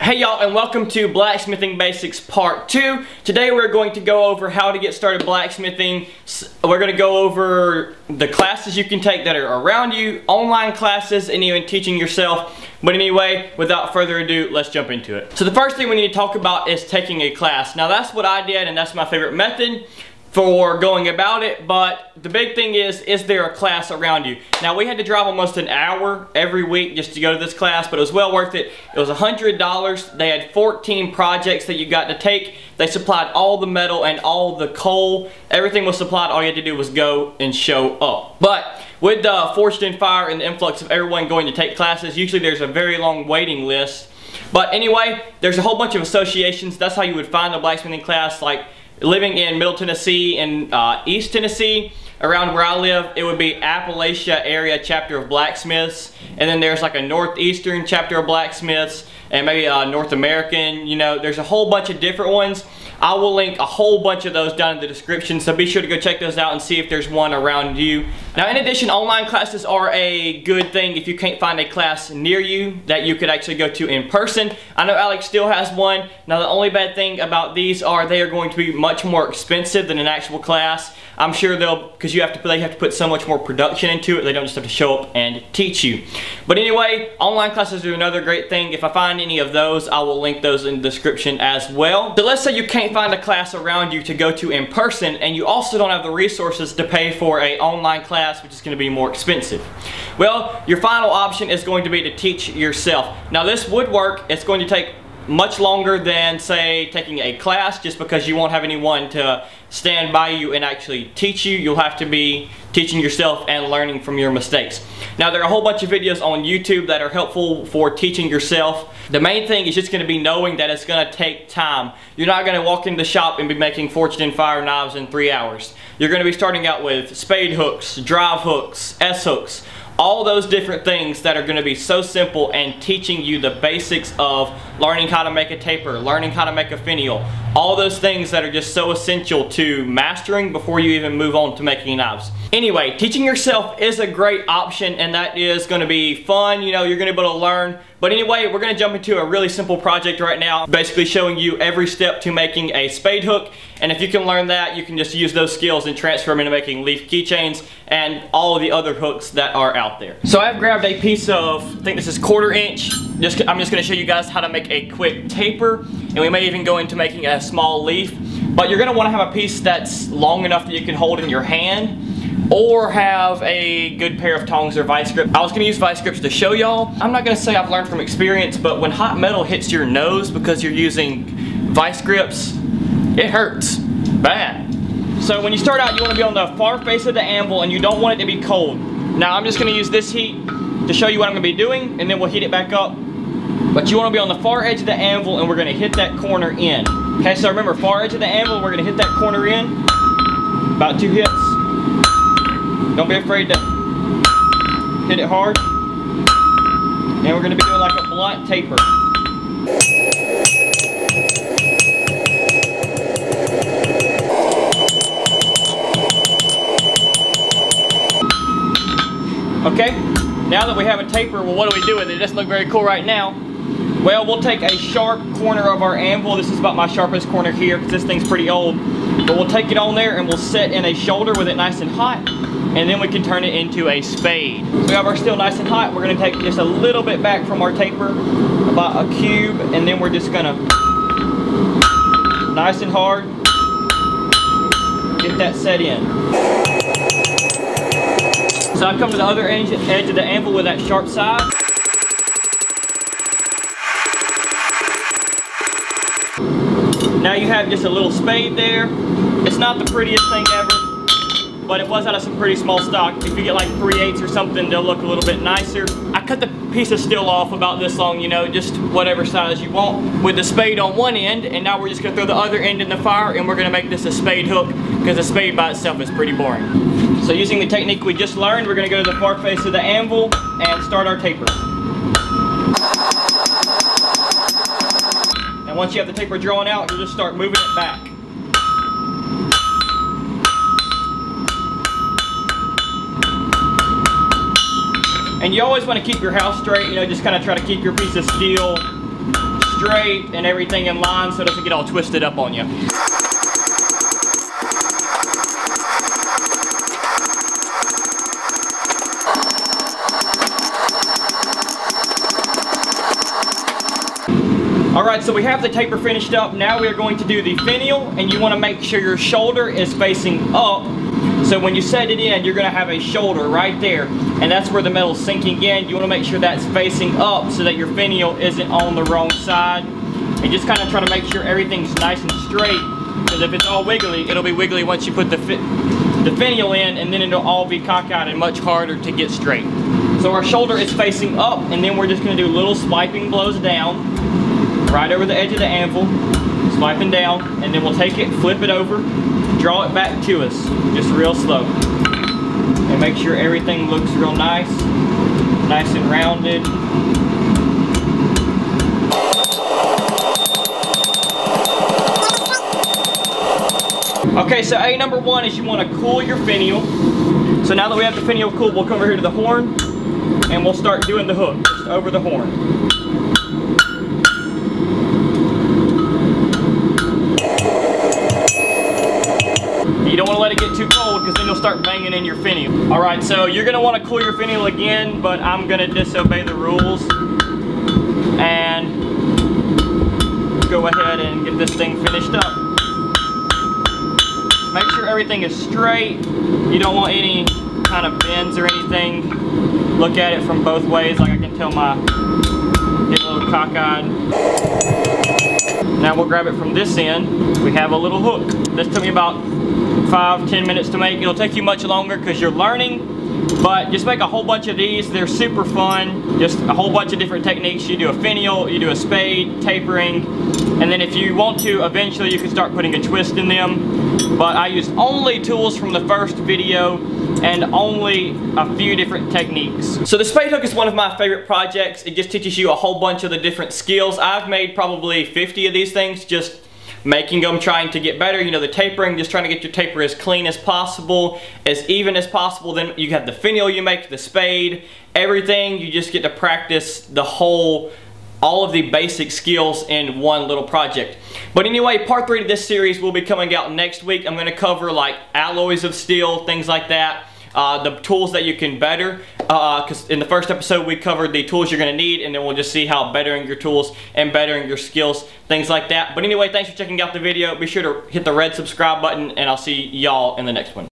Hey y'all, and welcome to Blacksmithing Basics Part 2. Today we're going to go over how to get started blacksmithing. We're going to go over the classes you can take that are around you, online classes, and even teaching yourself. But anyway, without further ado, let's jump into it. So the first thing we need to talk about is taking a class. Now that's what I did, and that's my favorite method for going about it, but the big thing is there a class around you? Now we had to drive almost an hour every week just to go to this class, but it was well worth it. It was $100. They had 14 projects that you got to take. They supplied all the metal and all the coal. Everything was supplied. All you had to do was go and show up. But with the Forged in Fire and the influx of everyone going to take classes, usually there's a very long waiting list. But anyway, there's a whole bunch of associations. That's how you would find a blacksmithing class. Like living in Middle Tennessee and East Tennessee, around where I live, it would be Appalachia area chapter of blacksmiths, and then there's like a northeastern chapter of blacksmiths, and maybe a North American. You know, there's a whole bunch of different ones. I will link a whole bunch of those down in the description, so be sure to go check those out and see if there's one around you. Now in addition, online classes are a good thing if you can't find a class near you that you could actually go to in person. I know Alex still has one. Now the only bad thing about these are they are going to be much more expensive than an actual class. I'm sure because they have to put so much more production into it. They don't just have to show up and teach you. But anyway, online classes are another great thing. If I find any of those, I will link those in the description as well. So let's say you can't find a class around you to go to in person, and you also don't have the resources to pay for an online class, which is going to be more expensive. Well, your final option is going to be to teach yourself. Now this would work. It's going to take much longer than, say, taking a class, just because you won't have anyone to stand by you and actually teach you. You'll have to be teaching yourself and learning from your mistakes. Now there are a whole bunch of videos on YouTube that are helpful for teaching yourself. The main thing is just going to be knowing that it's going to take time. You're not going to walk in the shop and be making Forged in Fire knives in 3 hours. You're going to be starting out with spade hooks, drive hooks, S hooks, all those different things that are going to be so simple, and teaching you the basics of learning how to make a taper, learning how to make a finial, all those things that are just so essential to mastering before you even move on to making knives. Anyway, teaching yourself is a great option, and that is going to be fun. You know, you're going to be able to learn. But anyway, we're going to jump into a really simple project right now, basically showing you every step to making a spade hook. And if you can learn that, you can just use those skills and transfer them into making leaf keychains and all of the other hooks that are out there. So I've grabbed a piece of, I think this is 1/4 inch. I'm just going to show you guys how to make a quick taper, and we may even go into making a small leaf. But you're going to want to have a piece that's long enough that you can hold in your hand, or have a good pair of tongs or vice grips. I was going to use vice grips to show y'all. I'm not going to say I've learned from experience, but when hot metal hits your nose because you're using vice grips, it hurts bad. So when you start out, you want to be on the far face of the anvil, and you don't want it to be cold. Now I'm just going to use this heat to show you what I'm going to be doing, and then we'll heat it back up. But you want to be on the far edge of the anvil, and we're going to hit that corner in. Okay, so remember, far edge of the anvil, we're going to hit that corner in. About 2 hits. Don't be afraid to hit it hard. And we're going to be doing like a blunt taper. Okay, now that we have a taper, well, what do we do with it? It doesn't look very cool right now. Well, we'll take a sharp corner of our anvil. This is about my sharpest corner here because this thing's pretty old. But we'll take it on there and we'll set in a shoulder with it nice and hot. And then we can turn it into a spade. So we have our steel nice and hot. We're going to take just a little bit back from our taper, about a cube, and then we're just going to, nice and hard, get that set in. So I come to the other edge of the anvil with that sharp side. Now you have just a little spade there. It's not the prettiest thing ever, but it was out of some pretty small stock. If you get like 3/8 or something, they'll look a little bit nicer. I cut the piece of steel off about this long, you know, just whatever size you want, with the spade on one end, and now we're just going to throw the other end in the fire, and we're going to make this a spade hook, because a spade by itself is pretty boring. So using the technique we just learned, we're going to go to the far face of the anvil and start our taper. And once you have the taper drawn out, you'll just start moving it back. And you always want to keep your house straight, you know, just kind of try to keep your piece of steel straight and everything in line so it doesn't get all twisted up on you. Alright, so we have the taper finished up. Now we are going to do the finial, and you want to make sure your shoulder is facing up. So when you set it in, you're going to have a shoulder right there, and that's where the metal's sinking in. You want to make sure that's facing up so that your finial isn't on the wrong side. And just kind of try to make sure everything's nice and straight, because if it's all wiggly, it'll be wiggly once you put the finial in, and then it'll all be cockeyed and much harder to get straight. So our shoulder is facing up, and then we're just going to do little swiping blows down, right over the edge of the anvil, swiping down, and then we'll take it, flip it over, draw it back to us, just real slow. And make sure everything looks real nice and rounded. Okay, so A number one is you want to cool your finial. So now that we have the finial cool, we'll come over here to the horn, and we'll start doing the hook, just over the horn. You don't want to let it get too cold, because then you'll start banging in your finial. Alright, so you're going to want to cool your finial again, but I'm going to disobey the rules and go ahead and get this thing finished up. Make sure everything is straight. You don't want any kind of bends or anything. Look at it from both ways, like I can tell my getting a little cockeyed. Now we'll grab it from this end. We have a little hook. This took me about 5-10 minutes to make. It'll take you much longer because you're learning, but just make a whole bunch of these. They're super fun. Just a whole bunch of different techniques. You do a finial, you do a spade, tapering, and then if you want to, eventually you can start putting a twist in them. But I used only tools from the first video and only a few different techniques. So the spade hook is one of my favorite projects. It just teaches you a whole bunch of the different skills. I've made probably 50 of these things, just making them, trying to get better. You know, the tapering, just trying to get your taper as clean as possible, as even as possible. Then you have the finial you make, the spade, everything. You just get to practice the whole, all of the basic skills in one little project. But anyway, part 3 of this series will be coming out next week. I'm going to cover like alloys of steel, things like that. The tools that you can better, because in the first episode we covered the tools you're going to need, and then we'll just see how bettering your tools and bettering your skills, things like that. But anyway, thanks for checking out the video. Be sure to hit the red subscribe button, and I'll see y'all in the next one.